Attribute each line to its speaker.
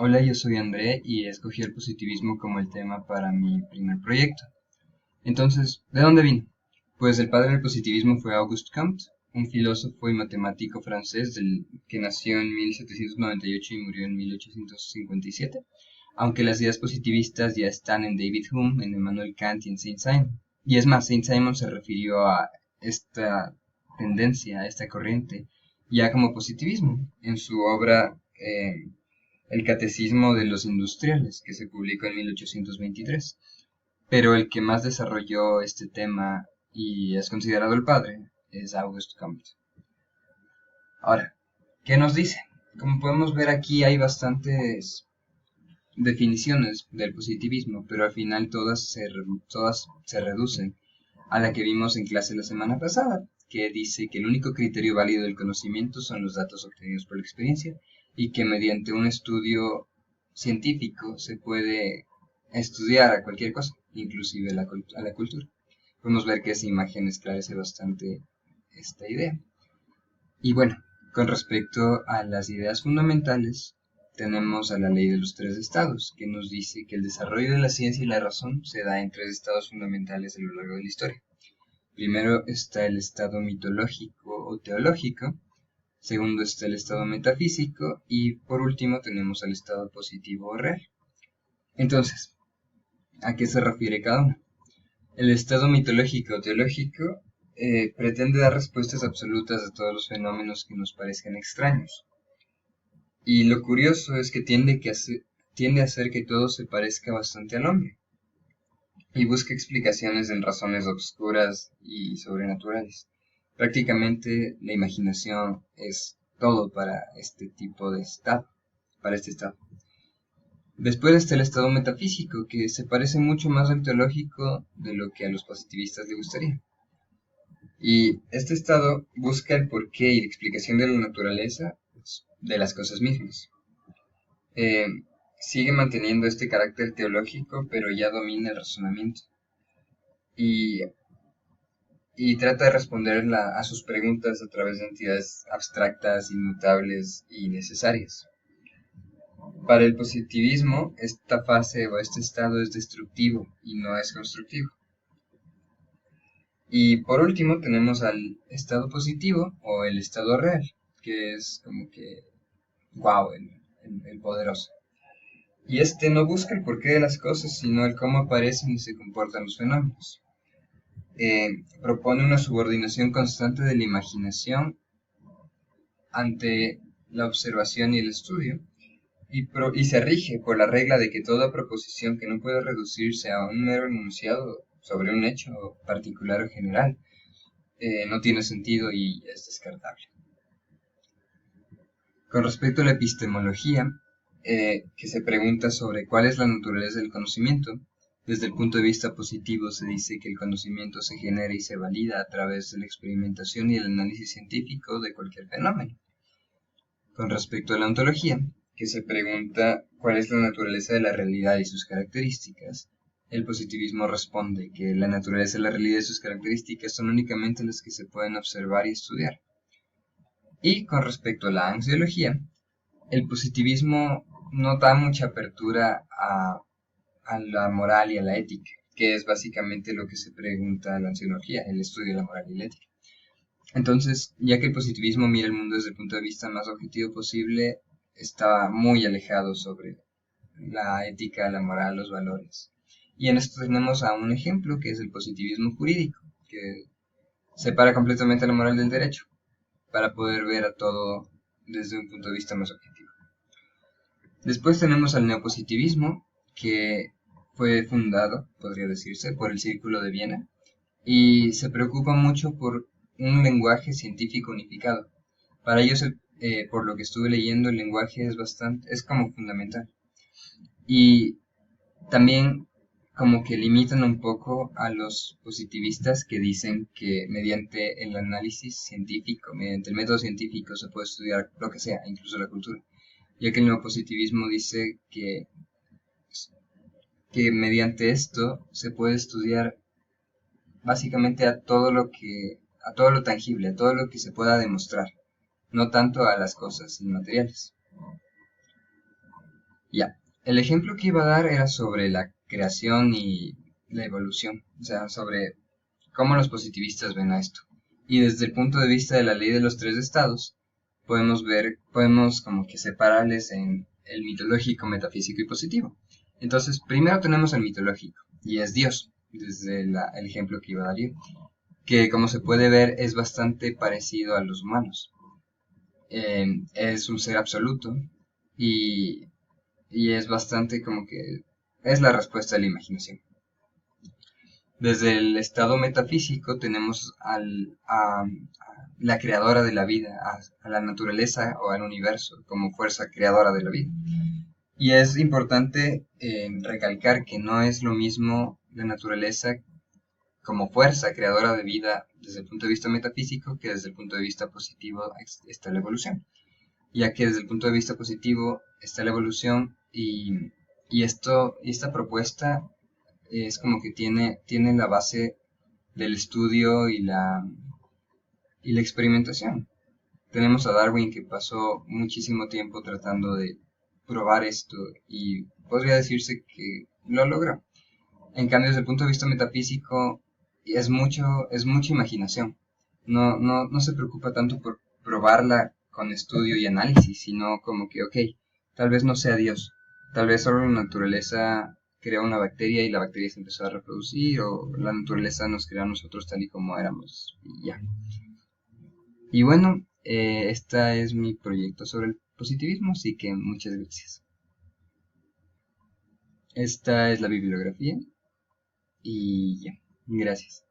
Speaker 1: Hola, yo soy André y escogí el positivismo como el tema para mi primer proyecto. Entonces, ¿de dónde vino? Pues el padre del positivismo fue Auguste Comte, un filósofo y matemático francés que nació en 1798 y murió en 1857, aunque las ideas positivistas ya están en David Hume, en Immanuel Kant y en Saint-Simon. Y es más, Saint-Simon se refirió a esta tendencia, a esta corriente, ya como positivismo, en su obra el Catecismo de los Industriales, que se publicó en 1823. Pero el que más desarrolló este tema y es considerado el padre es Auguste Comte. Ahora, ¿qué nos dice? Como podemos ver aquí hay bastantes definiciones del positivismo, pero al final todas se reducen a la que vimos en clase la semana pasada, que dice que el único criterio válido del conocimiento son los datos obtenidos por la experiencia y que mediante un estudio científico se puede estudiar a cualquier cosa, inclusive a la cultura. Podemos ver que esa imagen esclarece bastante esta idea. Y bueno, con respecto a las ideas fundamentales, tenemos a la ley de los tres estados, que nos dice que el desarrollo de la ciencia y la razón se da en tres estados fundamentales a lo largo de la historia. Primero está el estado mitológico o teológico, segundo está el estado metafísico y por último tenemos al estado positivo o real. Entonces, ¿a qué se refiere cada uno? El estado mitológico o teológico pretende dar respuestas absolutas a todos los fenómenos que nos parezcan extraños. Y lo curioso es que tiende a hacer que todo se parezca bastante al hombre, y busca explicaciones en razones obscuras y sobrenaturales. Prácticamente la imaginación es todo para este tipo de estado, para este estado. Después está el estado metafísico, que se parece mucho más al teológico de lo que a los positivistas les gustaría. Y este estado busca el porqué y la explicación de la naturaleza de las cosas mismas. Eh, Sigue manteniendo este carácter teológico, pero ya domina el razonamiento. Y, y trata de responder a sus preguntas a través de entidades abstractas, inmutables y necesarias. Para el positivismo, esta fase o este estado es destructivo y no es constructivo. Y por último tenemos al estado positivo o el estado real, que es como que, wow, el poderoso. Y este no busca el porqué de las cosas, sino el cómo aparecen y se comportan los fenómenos. Propone una subordinación constante de la imaginación ante la observación y el estudio, y se rige por la regla de que toda proposición que no puede reducirse a un mero enunciado sobre un hecho particular o general no tiene sentido y es descartable. Con respecto a la epistemología, que se pregunta sobre cuál es la naturaleza del conocimiento, desde el punto de vista positivo se dice que el conocimiento se genera y se valida a través de la experimentación y el análisis científico de cualquier fenómeno. Con respecto a la ontología, que se pregunta cuál es la naturaleza de la realidad y sus características, el positivismo responde que la naturaleza de la realidad y sus características son únicamente las que se pueden observar y estudiar. Y con respecto a la ansiología, el positivismo no da mucha apertura a la moral y a la ética, que es básicamente lo que se pregunta la ansiología, el estudio de la moral y la ética. Entonces, ya que el positivismo mira el mundo desde el punto de vista más objetivo posible, está muy alejado sobre la ética, la moral, los valores. Y en esto tenemos a un ejemplo que es el positivismo jurídico, que separa completamente la moral del derecho, para poder ver a todo desde un punto de vista más objetivo. Después tenemos al neopositivismo, que fue fundado, podría decirse, por el Círculo de Viena, y se preocupa mucho por un lenguaje científico unificado. Para ellos, por lo que estuve leyendo, el lenguaje es como fundamental. Y también como que limitan un poco a los positivistas que dicen que mediante el análisis científico, mediante el método científico se puede estudiar lo que sea, incluso la cultura, ya que el neopositivismo dice que mediante esto se puede estudiar básicamente a todo lo tangible, a todo lo que se pueda demostrar, no tanto a las cosas inmateriales. Ya, el ejemplo que iba a dar era sobre la creación y la evolución, o sea, sobre cómo los positivistas ven a esto. Y desde el punto de vista de la ley de los tres estados, podemos como que separarles en el mitológico, metafísico y positivo. Entonces, primero tenemos el mitológico, y es Dios, desde el ejemplo que iba a dar yo, que como se puede ver es bastante parecido a los humanos. Es un ser absoluto y, y es bastante como que es la respuesta de la imaginación. Desde el estado metafísico tenemos a la creadora de la vida, a la naturaleza o al universo como fuerza creadora de la vida. Y es importante recalcar que no es lo mismo la naturaleza como fuerza creadora de vida desde el punto de vista metafísico que desde el punto de vista positivo está la evolución. Ya que desde el punto de vista positivo está la evolución y esta propuesta es como que tiene la base del estudio y la experimentación. Tenemos a Darwin que pasó muchísimo tiempo tratando de probar esto y podría decirse que lo logró. En cambio, desde el punto de vista metafísico, es mucha imaginación. No se preocupa tanto por probarla con estudio y análisis, sino como que, ok, tal vez no sea Dios, tal vez solo la naturaleza creó una bacteria y la bacteria se empezó a reproducir, o la naturaleza nos creó a nosotros tal y como éramos, y ya. Y bueno, este es mi proyecto sobre el positivismo, así que muchas gracias. Esta es la bibliografía y ya, gracias.